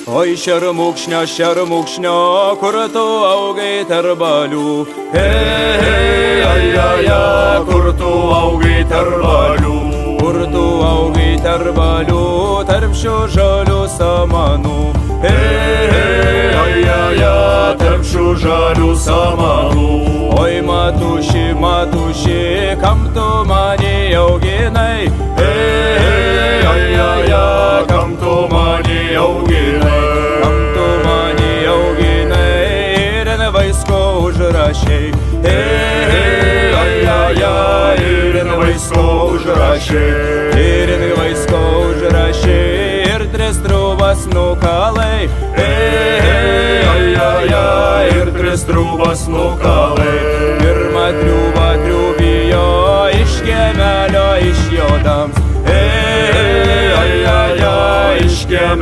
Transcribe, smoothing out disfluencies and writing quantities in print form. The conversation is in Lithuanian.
Oi šermukšnio, kur tu augai tarp balių. Kur tu augai tarp balių. Kur tu augai tarp balių, tarp šių žalių samanų. Tarp šių žalių samanų. Oi matuši, kam tu mane auginai? Kam tu mane auginai? Kam tu mane auginai ir ant vaisko užrašei? Ir ant vaisko užrašei. Ir ant vaisko užrašei ir tris trūbas nukalai. Ir tris trūbas nukalai. Pirmą triūbą triūbijo iš kiemelio iš jodams. Iš